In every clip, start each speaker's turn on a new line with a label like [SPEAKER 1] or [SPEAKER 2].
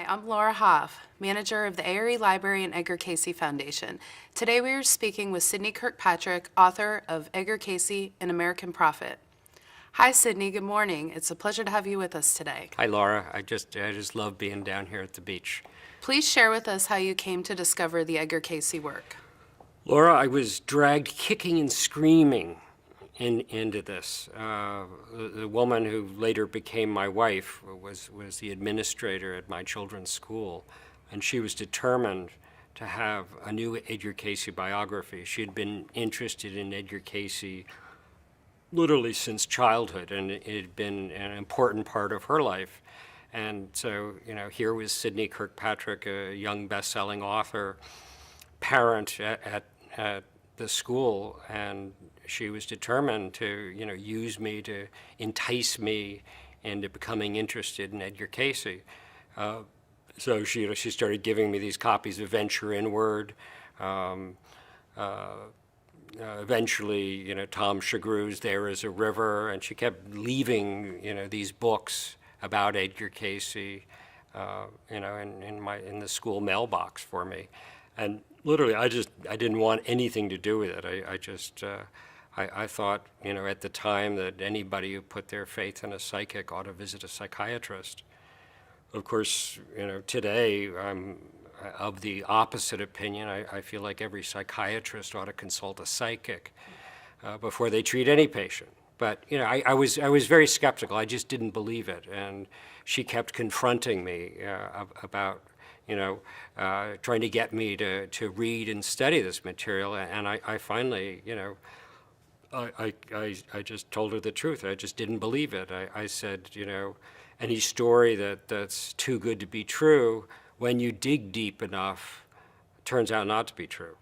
[SPEAKER 1] I'm Laura Hoff, manager of the A.R.E. Library and Edgar Cayce Foundation. Today we are speaking with Sidney Kirkpatrick, author of Edgar Cayce, An American Prophet. Hi, Sidney. Good morning. It's a pleasure to have you with us today.
[SPEAKER 2] Hi, Laura. I just love being down here at the beach.
[SPEAKER 1] Please share with us how you came to discover the Edgar Cayce work.
[SPEAKER 2] Laura, I was dragged kicking and screaming into this. The woman who later became my wife was the administrator at my children's school, and she was determined to have a new Edgar Cayce biography. She had been interested in Edgar Cayce literally since childhood, and it had been an important part of her life. And so, here was Sidney Kirkpatrick, a young best-selling author, parent at the school, and she was determined to, use me to entice me into becoming interested in Edgar Cayce. So she started giving me these copies of Venture Inward. Eventually, Tom Shagru's There Is a River, and she kept leaving, these books about Edgar Cayce, in the school mailbox for me. And literally, I didn't want anything to do with it. I thought, at the time that anybody who put their faith in a psychic ought to visit a psychiatrist. Of course, today I'm of the opposite opinion. I feel like every psychiatrist ought to consult a psychic before they treat any patient. But I was very skeptical. I just didn't believe it, and she kept confronting me about trying to get me to read and study this material. And I finally, I just told her the truth. I just didn't believe it. I said, any story that's too good to be true, when you dig deep enough, turns out not to be true.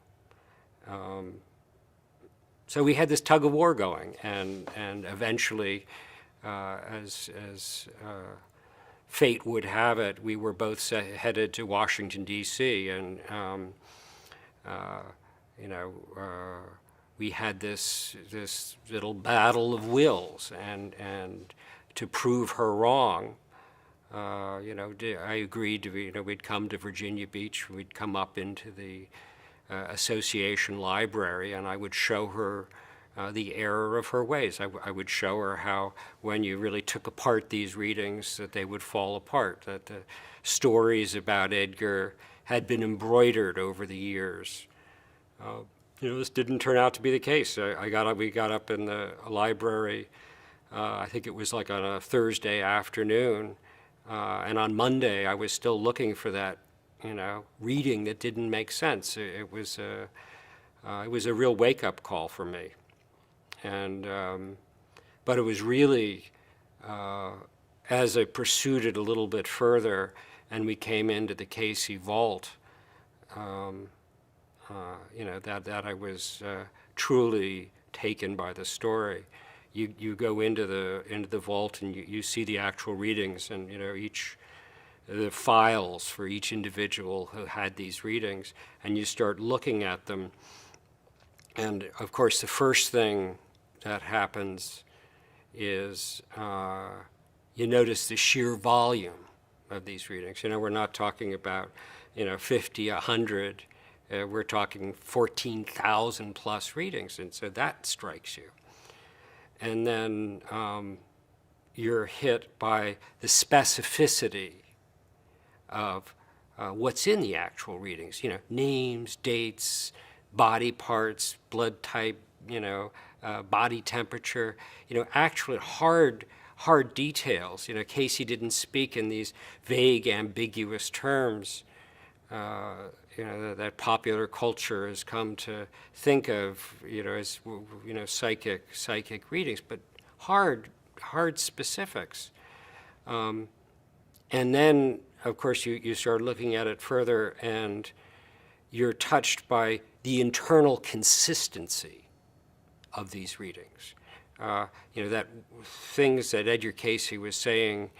[SPEAKER 2] So we had this tug of war going, and eventually, as fate would have it, we were both headed to Washington, D.C., and we had this little battle of wills, and to prove her wrong, I agreed to, we'd come to Virginia Beach, we'd come up into the association library, and I would show her the error of her ways. I would show her how, when you really took apart these readings, that they would fall apart, that the stories about Edgar had been embroidered over the years. This didn't turn out to be the case. We got up in the library, I think it was like on a Thursday afternoon, and on Monday I was still looking for that, reading that didn't make sense. It was a real wake-up call for me. And but it was really, as I pursued it a little bit further, and we came into the Cayce vault, that I was truly taken by the story. You go into the vault and you see the actual readings, and the files for each individual who had these readings, and you start looking at them. And of course, the first thing that happens is you notice the sheer volume of these readings. We're not talking about 50, 100. We're talking 14,000 plus readings, and so that strikes you. And then you're hit by the specificity of what's in the actual readings, names, dates, body parts, blood type, body temperature, actual hard details. Cayce didn't speak in these vague, ambiguous terms that popular culture has come to think of, as psychic readings, but hard specifics. And then, of course, you start looking at it further, and you're touched by the internal consistency of these readings. That things that Edgar Cayce was saying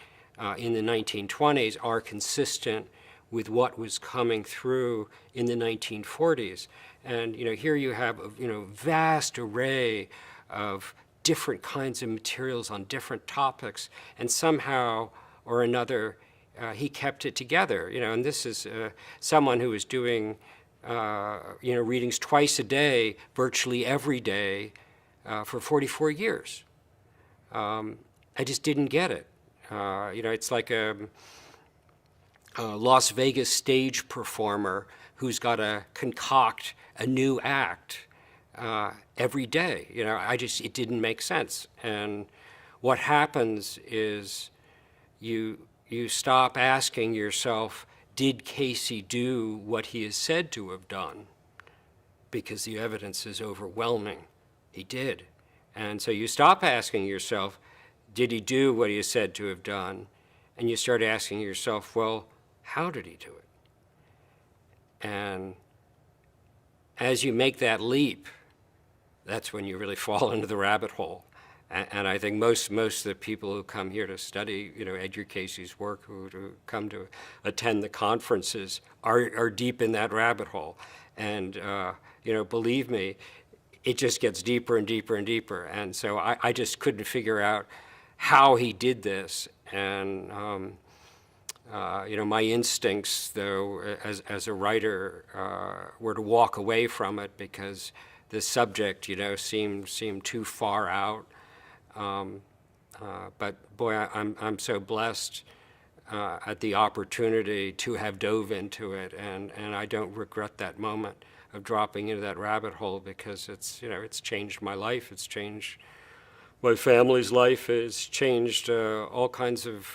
[SPEAKER 2] in the 1920s are consistent with what was coming through in the 1940s. And here you have a vast array of different kinds of materials on different topics, and somehow or another he kept it together, and this is someone who was doing, readings twice a day, virtually every day, for 44 years. I just didn't get it. It's like a Las Vegas stage performer who's got to concoct a new act every day. It didn't make sense. And what happens is you stop asking yourself, did Cayce do what he is said to have done? Because the evidence is overwhelming. He did. And so you stop asking yourself, did he do what he is said to have done? And you start asking yourself, well, how did he do it? And as you make that leap, that's when you really fall into the rabbit hole. And I think most of the people who come here to study, Edgar Cayce's work, who come to attend the conferences, are deep in that rabbit hole. And believe me, it just gets deeper and deeper and deeper. And so I just couldn't figure out how he did this. And my instincts, though, as a writer, were to walk away from it because the subject, seemed too far out. But boy, I'm so blessed at the opportunity to have dove into it, and I don't regret that moment of dropping into that rabbit hole, because it's changed my life. It's changed my family's life. It's changed all kinds of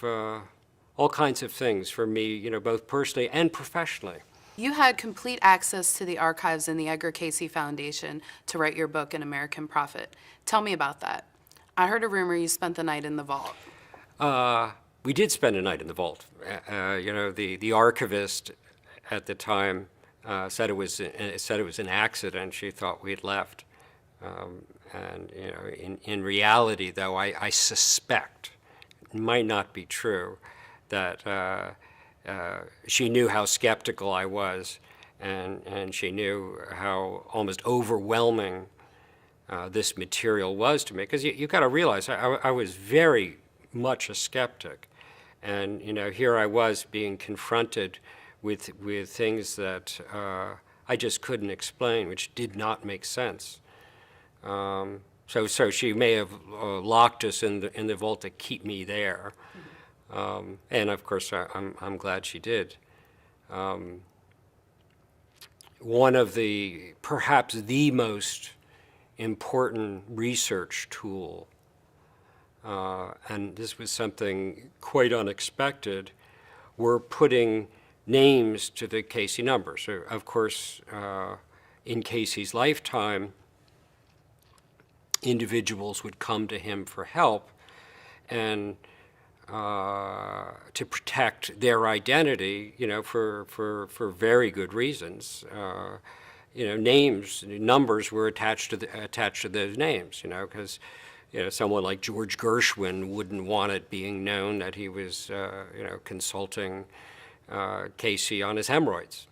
[SPEAKER 2] things for me, both personally and professionally.
[SPEAKER 1] You had complete access to the archives in the Edgar Cayce Foundation to write your book, An American Prophet. Tell me about that. I heard a rumor you spent the night in the vault.
[SPEAKER 2] We did spend a night in the vault. The archivist at the time said it was an accident. She thought we'd left. And in reality, though, I suspect, it might not be true, that she knew how skeptical I was, and she knew how almost overwhelming this material was to me. Because you got to realize, I was very much a skeptic, and here I was being confronted with things that I just couldn't explain, which did not make sense. So she may have locked us in the vault to keep me there, and of course I'm glad she did. One of perhaps the most important research tool, and this was something quite unexpected, were putting names to the Cayce numbers. So, of course, in Cayce's lifetime, individuals would come to him for help and to protect their identity, for very good reasons. Numbers were attached to those names, because someone like George Gershwin wouldn't want it being known that he was, consulting Cayce on his hemorrhoids.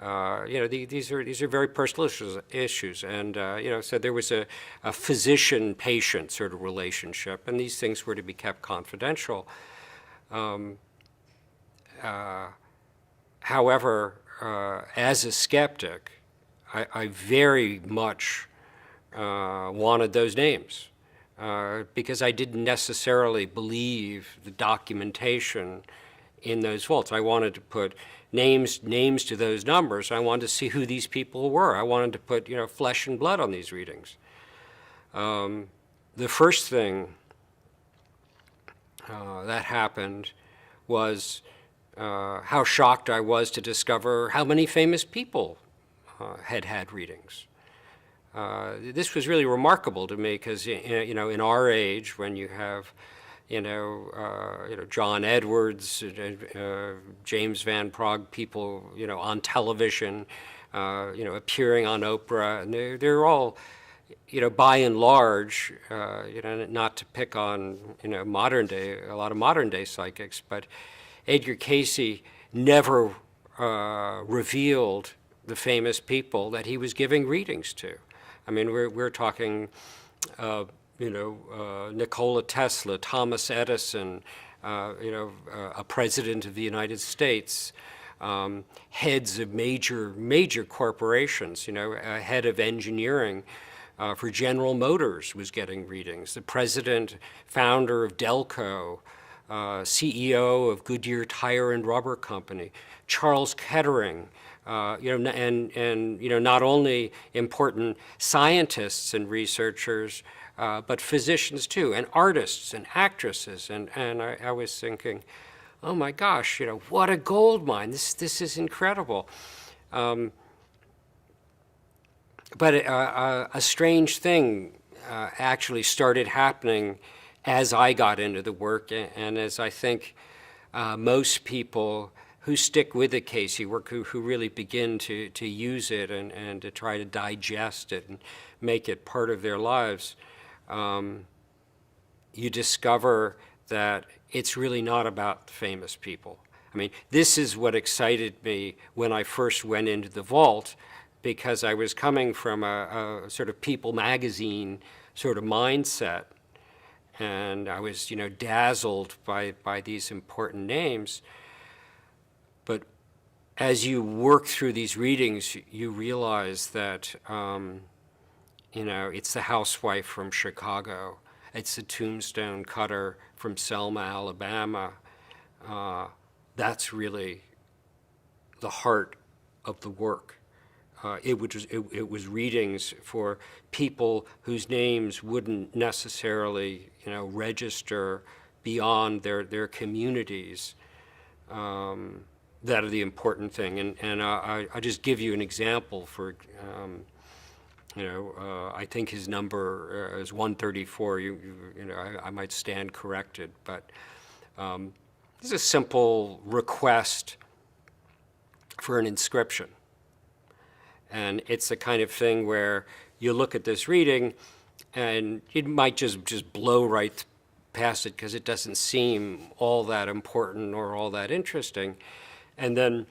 [SPEAKER 2] These are very personal issues, and so there was a physician-patient sort of relationship, and these things were to be kept confidential. However, as a skeptic, I very much wanted those names because I didn't necessarily believe the documentation in those vaults. I wanted to put names to those numbers. I wanted to see who these people were. I wanted to put flesh and blood on these readings. The first thing that happened was how shocked I was to discover how many famous people had readings. This was really remarkable to me because in our age, when you have John Edwards, James Van Praagh, people on television, appearing on Oprah, and they're all by and large, not to pick on a lot of modern day psychics, but Edgar Cayce never revealed the famous people that he was giving readings to. I mean, we're talking, Nikola Tesla, Thomas Edison, a president of the United States, heads of major corporations, a head of engineering for General Motors was getting readings. The president, founder of Delco, CEO of Goodyear Tire and Rubber Company, Charles Kettering, not only important scientists and researchers, but physicians too, and artists and actresses. And I was thinking, oh my gosh, what a gold mine. This is incredible. But a strange thing actually started happening as I got into the work, and as I think most people who stick with the Cayce work, who really begin to use it and to try to digest it and make it part of their lives, you discover that it's really not about famous people. I mean, this is what excited me when I first went into the vault, because I was coming from a sort of People magazine sort of mindset, and I was, dazzled by these important names. But as you work through these readings, you realize that, it's the housewife from Chicago. It's the tombstone cutter from Selma, Alabama. That's really the heart of the work. It was readings for people whose names wouldn't necessarily, register beyond their communities. That are the important thing. And I'll just give you an example for, I think his number is 134. I might stand corrected, but it's a simple request for an inscription. And it's the kind of thing where you look at this reading and it might just blow right past it because it doesn't seem all that important or all that interesting. And then,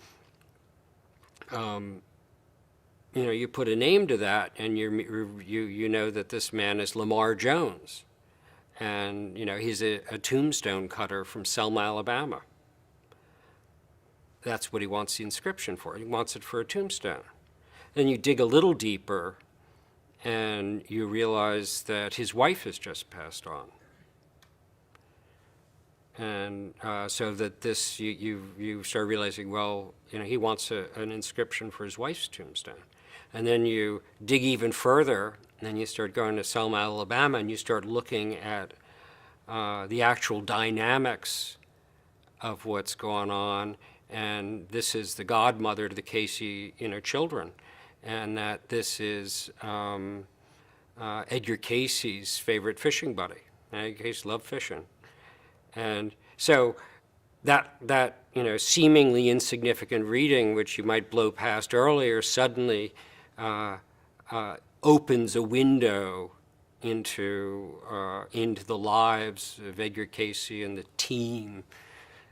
[SPEAKER 2] you put a name to that, and you know that this man is Lamar Jones, and he's a tombstone cutter from Selma, Alabama. That's what he wants the inscription for. He wants it for a tombstone. Then you dig a little deeper, and you realize that his wife has just passed on. And so that this, you start realizing, well, he wants an inscription for his wife's tombstone. And then you dig even further, and then you start going to Selma, Alabama, and you start looking at the actual dynamics of what's going on. And this is the godmother to the Cayce, children. And that this is Edgar Cayce's favorite fishing buddy. Edgar Cayce loved fishing. And so that seemingly insignificant reading, which you might blow past earlier, suddenly opens a window into the lives of Edgar Cayce and the team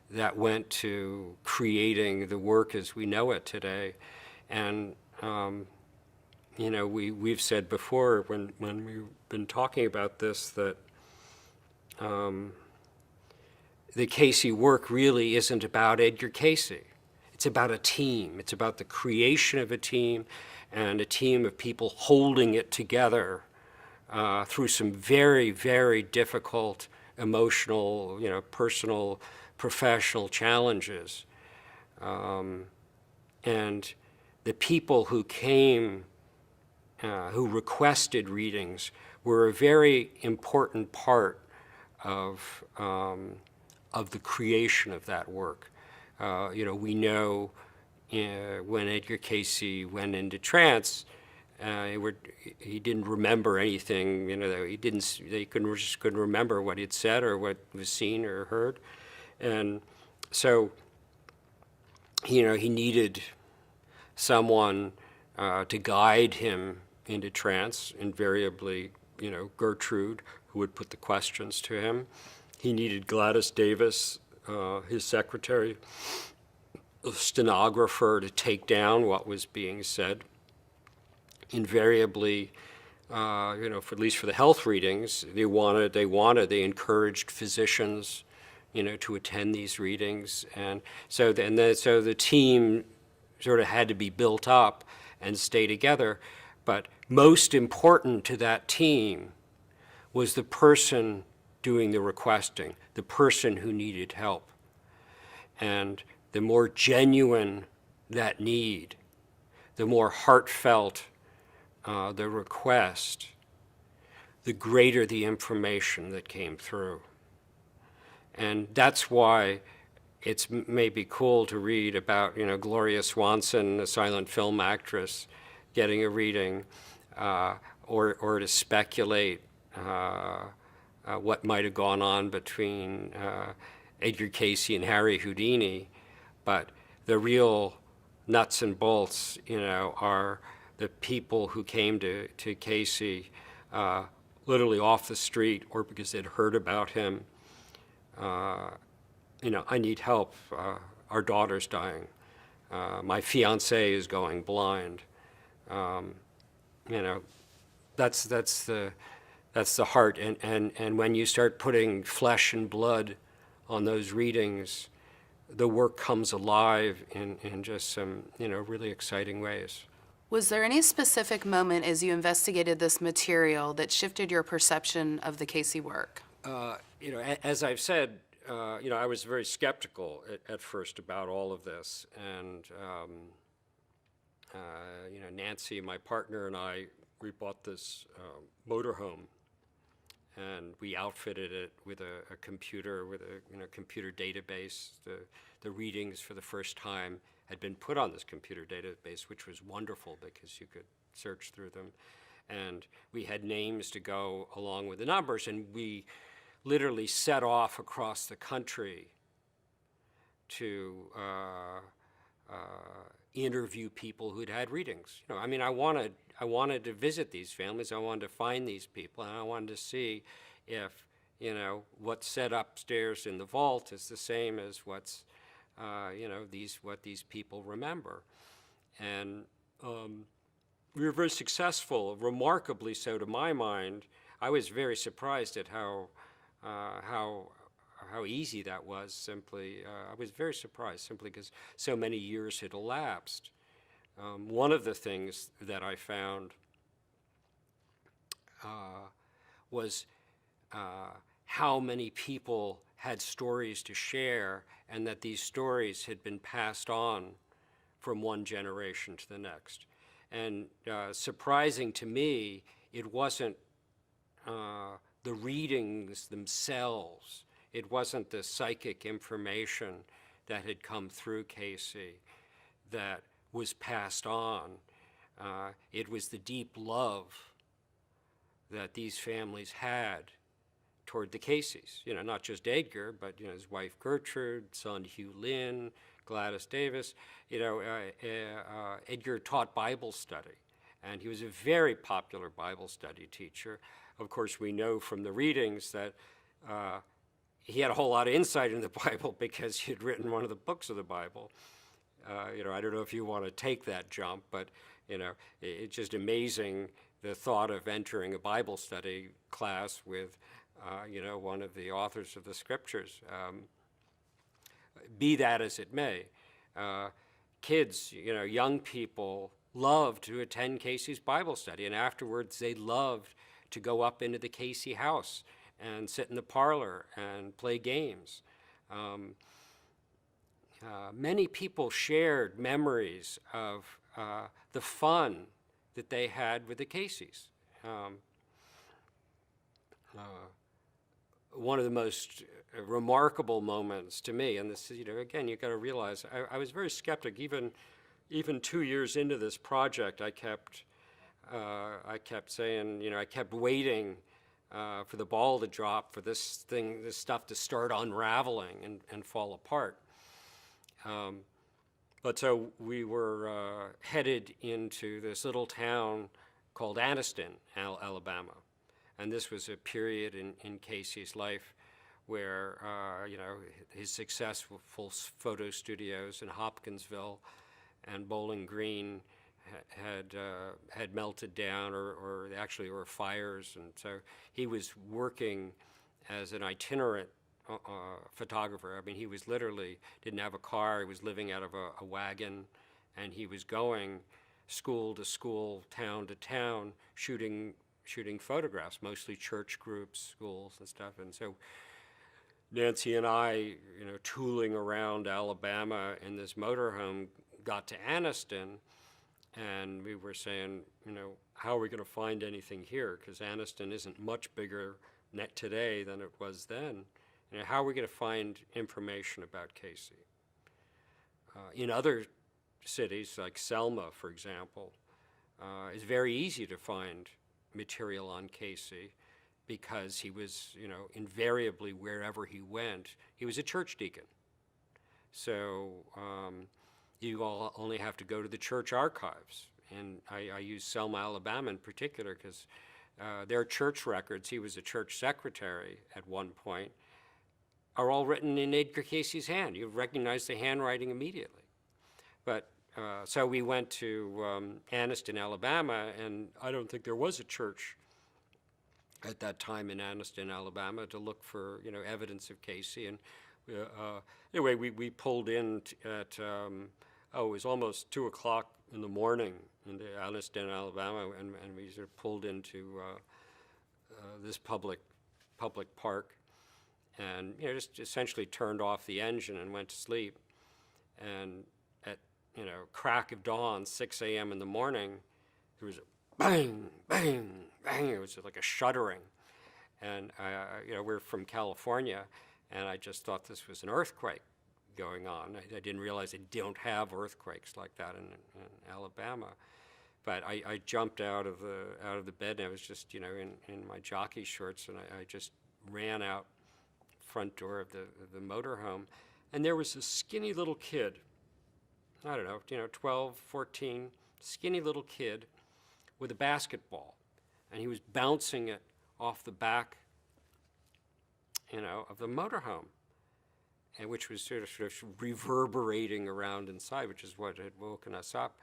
[SPEAKER 2] that went to creating the work as we know it today. And we've said before when we've been talking about this that the Cayce work really isn't about Edgar Cayce. It's about a team. It's about the creation of a team and a team of people holding it together through some very, very difficult emotional, personal, professional challenges. And the people who came, who requested readings, were a very important part of the creation of that work. We know when Edgar Cayce went into trance, he didn't remember anything. They couldn't remember what he'd said or what was seen or heard, and so he needed someone to guide him into trance. Invariably, Gertrude, who would put the questions to him. He needed Gladys Davis, his secretary, a stenographer, to take down what was being said. Invariably, at least for the health readings, they encouraged physicians, to attend these readings. And so so the team sort of had to be built up and stay together. But most important to that team was the person doing the requesting, the person who needed help. And the more genuine that need, the more heartfelt the request, the greater the information that came through. And that's why it's maybe cool to read about, Gloria Swanson, a silent film actress, getting a reading, or to speculate what might have gone on between Edgar Cayce and Harry Houdini. But the real nuts and bolts, are the people who came to Cayce literally off the street or because they'd heard about him. I need help. Our daughter's dying. My fiance is going blind. That's the heart. And when you start putting flesh and blood on those readings, the work comes alive in just some really exciting ways.
[SPEAKER 1] Was there any specific moment as you investigated this material that shifted your perception of the Cayce work?
[SPEAKER 2] As I've said, I was very skeptical at first about all of this, and Nancy, my partner, and we bought this motorhome, and we outfitted it with a computer, with a computer database. The readings for the first time had been put on this computer database, which was wonderful because you could search through them, and we had names to go along with the numbers, and we literally set off across the country to interview people who'd had readings. I wanted to visit these families. I wanted to find these people, and I wanted to see if what's set upstairs in the vault is the same as what's what these people remember. And we were very successful, remarkably so to my mind. I was very surprised at how easy that was. Simply, I was very surprised simply because so many years had elapsed. One of the things that I found was how many people had stories to share, and that these stories had been passed on from one generation to the next. And surprising to me, it wasn't the readings themselves. It wasn't the psychic information that had come through Cayce that was passed on. It was the deep love that these families had toward the Cayces. Not just Edgar, but his wife Gertrude, son Hugh Lynn, Gladys Davis. Edgar taught Bible study, and he was a very popular Bible study teacher. Of course, we know from the readings that he had a whole lot of insight into the Bible because he had written one of the books of the Bible. I don't know if you want to take that jump, but it's just amazing the thought of entering a Bible study class with one of the authors of the scriptures. Be that as it may, kids, young people loved to attend Cayce's Bible study, and afterwards they loved to go up into the Cayce house and sit in the parlor and play games. Many people shared memories of the fun that they had with the Cayces. One of the most remarkable moments to me, and this, again, you've got to realize, I was very skeptic. Even 2 years into this project, I kept saying, I kept waiting for the ball to drop, for this stuff to start unraveling and fall apart. But so we were headed into this little town called Anniston, Alabama. And this was a period in Cayce's life where, his successful photo studios in Hopkinsville and Bowling Green had melted down, or actually there were fires. And so he was working as an itinerant photographer. I mean, he was literally didn't have a car. He was living out of a wagon, and he was going school to school, town to town, shooting photographs, mostly church groups, schools, and stuff. And so Nancy and I, tooling around Alabama in this motorhome, got to Anniston, and we were saying, how are we going to find anything here? Because Anniston isn't much bigger net today than it was then. How are we going to find information about Cayce? In other cities, like Selma, for example, it's very easy to find material on Cayce because he was, invariably wherever he went, he was a church deacon. So you all only have to go to the church archives. And I use Selma, Alabama in particular because their church records, he was a church secretary at one point, are all written in Edgar Cayce's hand. You recognize the handwriting immediately. But so we went to Anniston, Alabama, and I don't think there was a church at that time in Anniston, Alabama, to look for evidence of Cayce. And anyway, we pulled in at it was almost 2 o'clock in the morning in Anniston, Alabama, and we sort of pulled into this public park, and just essentially turned off the engine and went to sleep. And at crack of dawn, 6 a.m. in the morning, there was a bang, bang, bang. It was like a shuddering. And, we're from California, and I just thought this was an earthquake going on. I didn't realize they don't have earthquakes like that in Alabama. But I jumped out of the bed, and I was just, in my jockey shorts, and I just ran out front door of the motorhome. And there was this skinny little kid, I don't know, 12, 14, skinny little kid with a basketball, and he was bouncing it off the back, of the motorhome, and which was sort of reverberating around inside, which is what had woken us up.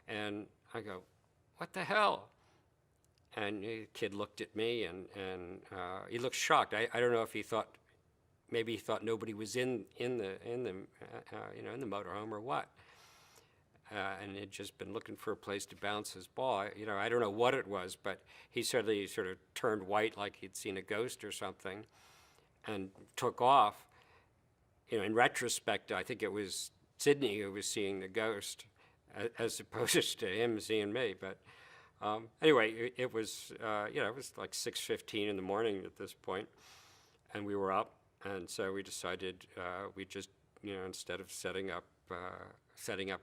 [SPEAKER 2] And I go, "What the hell?" And the kid looked at me, and he looked shocked. I don't know if he thought, maybe he thought nobody was in the motorhome or what. And he'd just been looking for a place to bounce his ball. I don't know what it was, but he suddenly sort of turned white like he'd seen a ghost or something and took off. In retrospect, I think it was Sidney who was seeing the ghost as opposed to him seeing me. But anyway, it was, it was like 6:15 in the morning at this point, and we were up. And so we decided we'd just, instead of setting up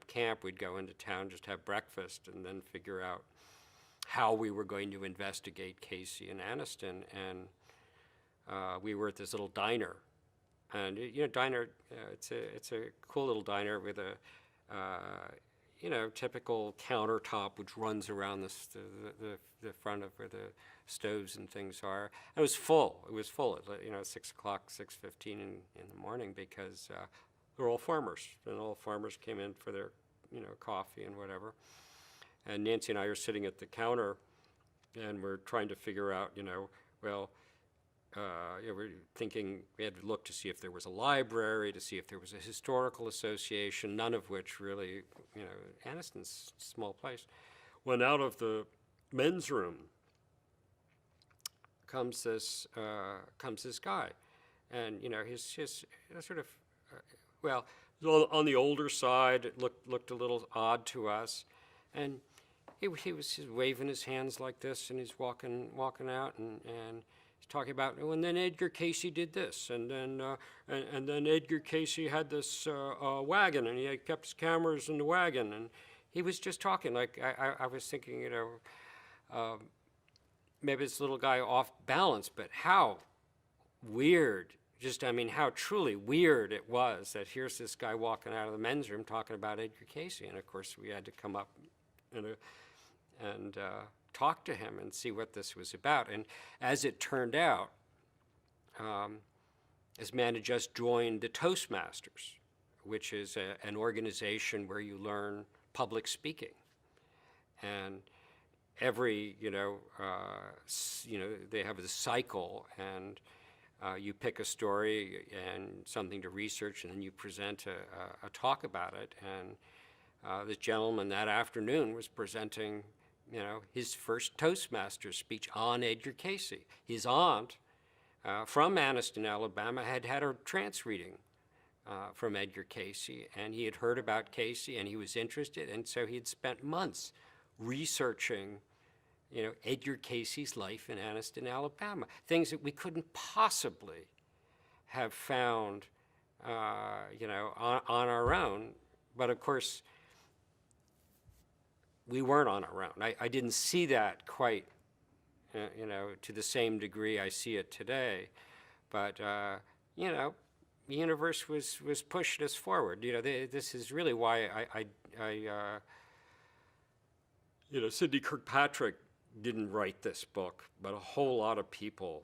[SPEAKER 2] camp, we'd go into town, just have breakfast, and then figure out how we were going to investigate Cayce and Anniston. And we were at this little diner, and diner. It's a cool little diner with a typical countertop which runs around the front of where the stoves and things are. It was full. It was full at 6 o'clock, 6:15 in the morning because. They're all farmers, and all farmers came in for their, coffee and whatever. And Nancy and I are sitting at the counter, and we're trying to figure out, we're thinking we had to look to see if there was a library, to see if there was a historical association, none of which really, Anniston's a small place. When out of the men's room comes this guy, and his sort of. Well, on the older side, it looked a little odd to us, and he was waving his hands like this, and he's walking out, and he's talking about, and then Edgar Cayce did this, and then Edgar Cayce had this wagon, and he had kept his cameras in the wagon, and he was just talking like I was thinking, maybe this little guy off balance, but how weird. How truly weird it was that here's this guy walking out of the men's room talking about Edgar Cayce. And of course, we had to come up and talk to him and see what this was about. And as it turned out, this man had just joined the Toastmasters, which is an organization where you learn public speaking. And every, they have a cycle, and You pick a story and something to research, and then you present a talk about it. And this gentleman that afternoon was presenting, his first Toastmasters speech on Edgar Cayce. His aunt from Anniston, Alabama, had had a trance reading from Edgar Cayce, and he had heard about Cayce, and he was interested, and so he had spent months researching Edgar Cayce's life in Anniston, Alabama, things that we couldn't possibly have found, on our own. But of course, we weren't on our own. I didn't see that quite, to the same degree I see it today. But, the universe was pushing us forward. This is really why Sidney Kirkpatrick didn't write this book, but a whole lot of people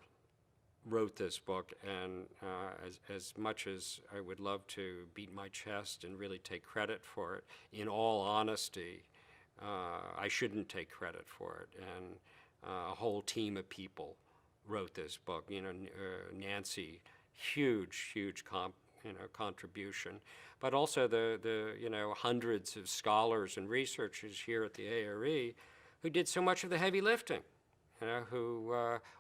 [SPEAKER 2] wrote this book. And as much as I would love to beat my chest and really take credit for it, in all honesty, I shouldn't take credit for it. And a whole team of people wrote this book. Nancy, huge contribution, but also the hundreds of scholars and researchers here at the A.R.E. who did so much of the heavy lifting, who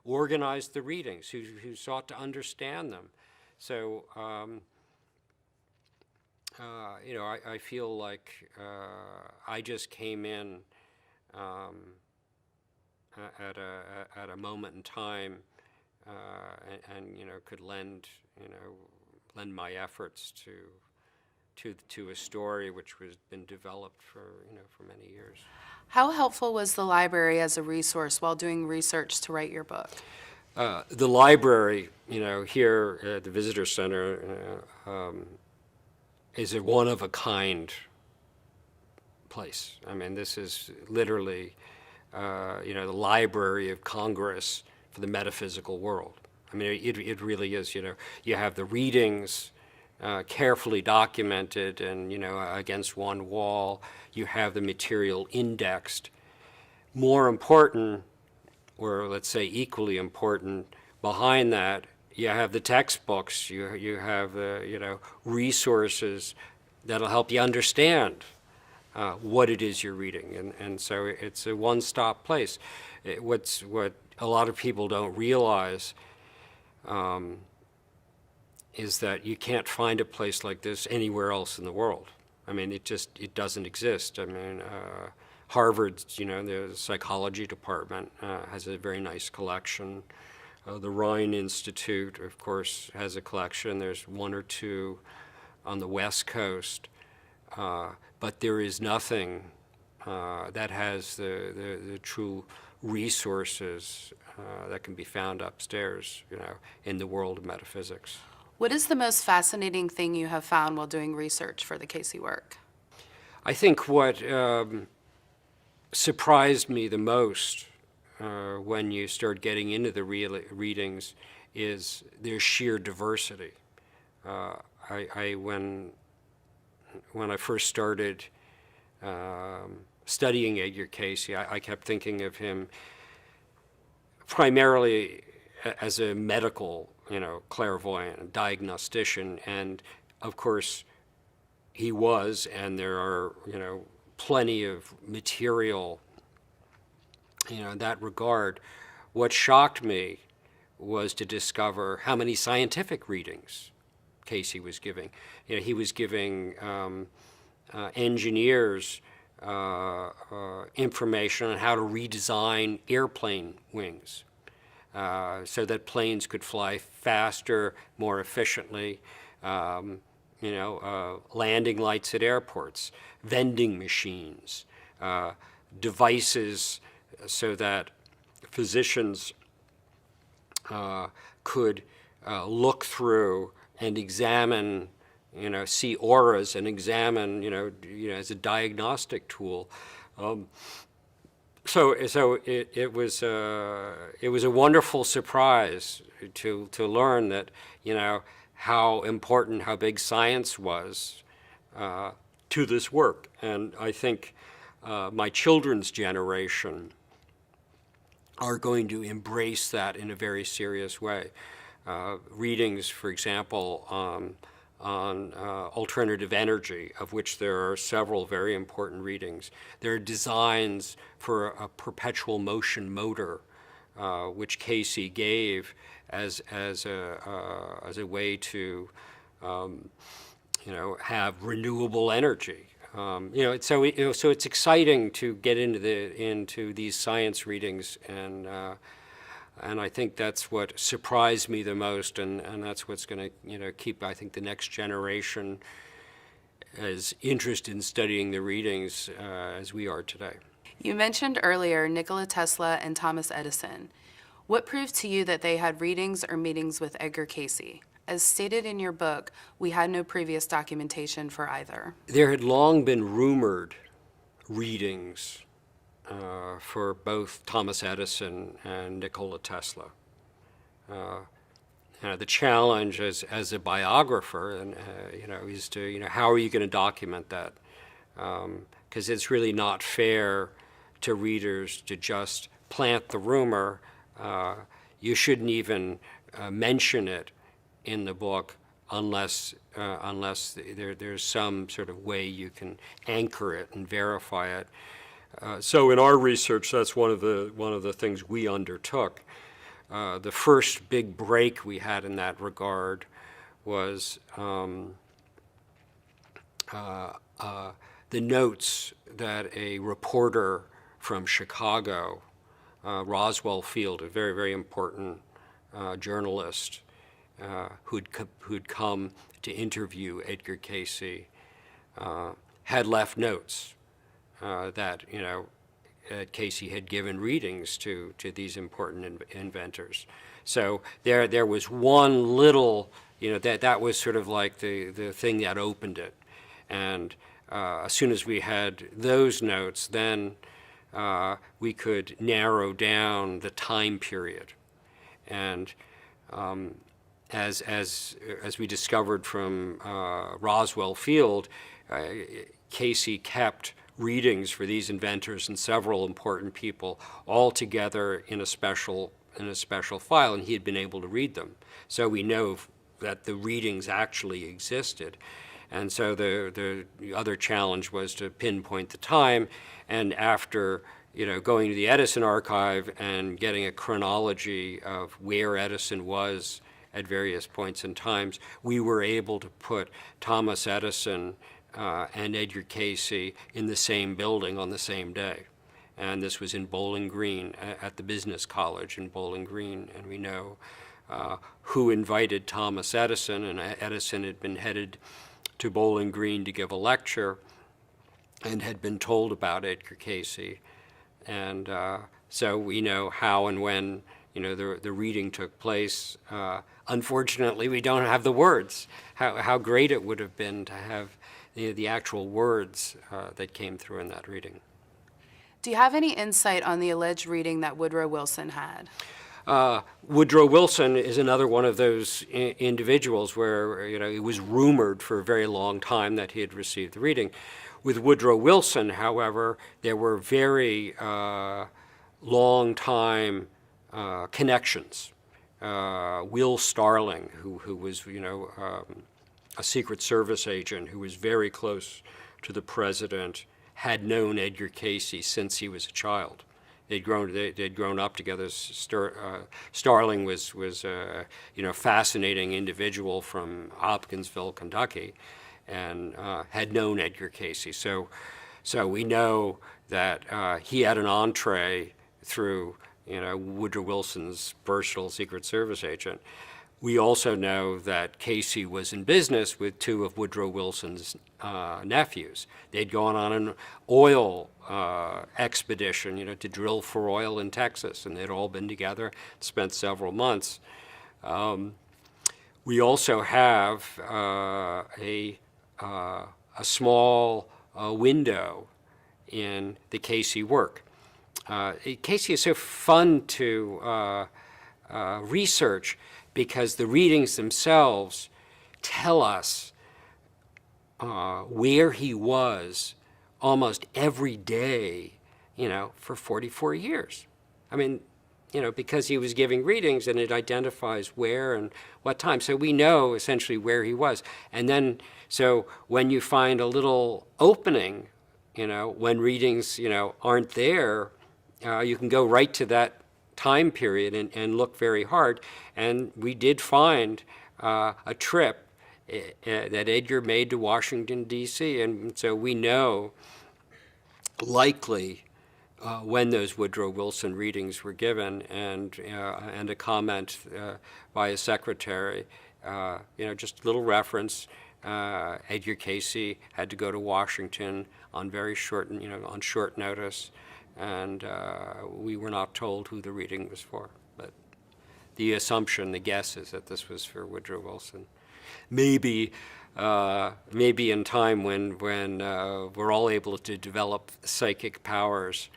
[SPEAKER 2] organized the readings, who sought to understand them. So, I feel like I just came in at a moment in time, and could lend my efforts to a story which was been developed for many years.
[SPEAKER 1] How helpful was the library as a resource while doing research to write your book?
[SPEAKER 2] The library, here at the Visitor Center, is a one-of-a-kind place. I mean, this is literally, the Library of Congress for the metaphysical world. I mean, it really is. You have the readings carefully documented and against one wall. You have the material indexed. More important, or let's say equally important, behind that, you have the textbooks. You have the resources that'll help you understand what it is you're reading, and so it's a one-stop place. What a lot of people don't realize is that you can't find a place like this anywhere else in the world. I mean, it doesn't exist. I mean, Harvard's, the psychology department has a very nice collection. The Rhine Institute, of course, has a collection. There's one or two on the West Coast, but there is nothing that has the true resources that can be found upstairs, in the world of metaphysics.
[SPEAKER 1] What is the most fascinating thing you have found while doing research for the Cayce work?
[SPEAKER 2] I think what surprised me the most when you start getting into the readings is their sheer diversity. When I first started studying Edgar Cayce, I kept thinking of him primarily as a medical, clairvoyant, diagnostician, and of course he was, and there are, plenty of material, in that regard. What shocked me was to discover how many scientific readings Cayce was giving. He was giving engineers information on how to redesign airplane wings so that planes could fly faster, more efficiently, landing lights at airports, vending machines, devices so that physicians could look through and examine, see auras and examine, as a diagnostic tool. So it was a wonderful surprise to learn that, how important, how big science was to this work. And I think my children's generation are going to embrace that in a very serious way. readings, for example, on alternative energy, of which there are several very important readings. There are designs for a perpetual motion motor, which Cayce gave as a way to have renewable energy. So it's exciting to get into these science readings, and I think that's what surprised me the most, and that's what's going to keep, I think, the next generation as interested in studying the readings as we are today.
[SPEAKER 1] You mentioned earlier Nikola Tesla and Thomas Edison. What proved to you that they had readings or meetings with Edgar Cayce? As stated in your book, we had no previous documentation for either.
[SPEAKER 2] There had long been rumored readings for both Thomas Edison and Nikola Tesla. The challenge as a biographer, and is to how are you going to document that? Because it's really not fair to readers to just plant the rumor. You shouldn't even mention it in the book unless there's some sort of way you can anchor it and verify it. So in our research, that's one of the things we undertook. The first big break we had in that regard was the notes that a reporter from Chicago, Roswell Field, a very, very important journalist, who'd come to interview Edgar Cayce, had left notes that Cayce had given readings to these important inventors. So there was one little, that was sort of like the thing that opened it. And as soon as we had those notes, then we could narrow down the time period. And as we discovered from Roswell Field, Cayce kept readings for these inventors and several important people all together in a special file, and he had been able to read them. So we know that the readings actually existed. And so the other challenge was to pinpoint the time, and after going to the Edison archive and getting a chronology of where Edison was at various points in times, we were able to put Thomas Edison and Edgar Cayce in the same building on the same day. And this was in Bowling Green, at the Business College in Bowling Green. And we know who invited Thomas Edison, and Edison had been headed to Bowling Green to give a lecture and had been told about Edgar Cayce. And so we know how and when the reading took place. Unfortunately, we don't have the words. How great it would have been to have the actual words that came through in that reading.
[SPEAKER 1] Do you have any insight on the alleged reading that Woodrow Wilson had?
[SPEAKER 2] Woodrow Wilson is another one of those individuals where it was rumored for a very long time that he had received the reading. With Woodrow Wilson, however, there were very long time connections. Will Starling, who was a Secret Service agent who was very close to the president, had known Edgar Cayce since he was a child. They'd grown up together. Starling was a fascinating individual from Hopkinsville, Kentucky, and had known Edgar Cayce. So we know that he had an entree through Woodrow Wilson's personal Secret Service agent. We also know that Cayce was in business with two of Woodrow Wilson's nephews. They'd gone on an oil expedition, to drill for oil in Texas, and they'd all been together, spent several months. We also have a small window in the Cayce work. Cayce is so fun to research because the readings themselves tell us where he was almost every day, for 44 years. I mean, because he was giving readings and it identifies where and what time. So we know essentially where he was. And then, so when you find a little opening, when readings, aren't there, you can go right to that time period and look very hard. And we did find a trip that Edgar made to Washington, D.C. And so we know likely when those Woodrow Wilson readings were given, and a comment by his secretary, just a little reference. Edgar Cayce had to go to Washington on very short, on short notice, and we were not told who the reading was for. But the assumption, the guess is that this was for Woodrow Wilson. Maybe in time when we're all able to develop psychic powers,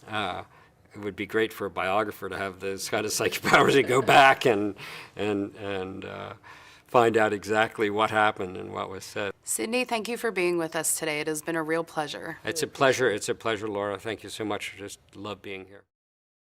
[SPEAKER 2] it would be great for a biographer to have those kind of psychic powers and go back and find out exactly what happened and what was said.
[SPEAKER 1] Sidney, thank you for being with us today. It has been a real pleasure.
[SPEAKER 2] It's a pleasure. It's a pleasure, Laura. Thank you so much. I just love being here.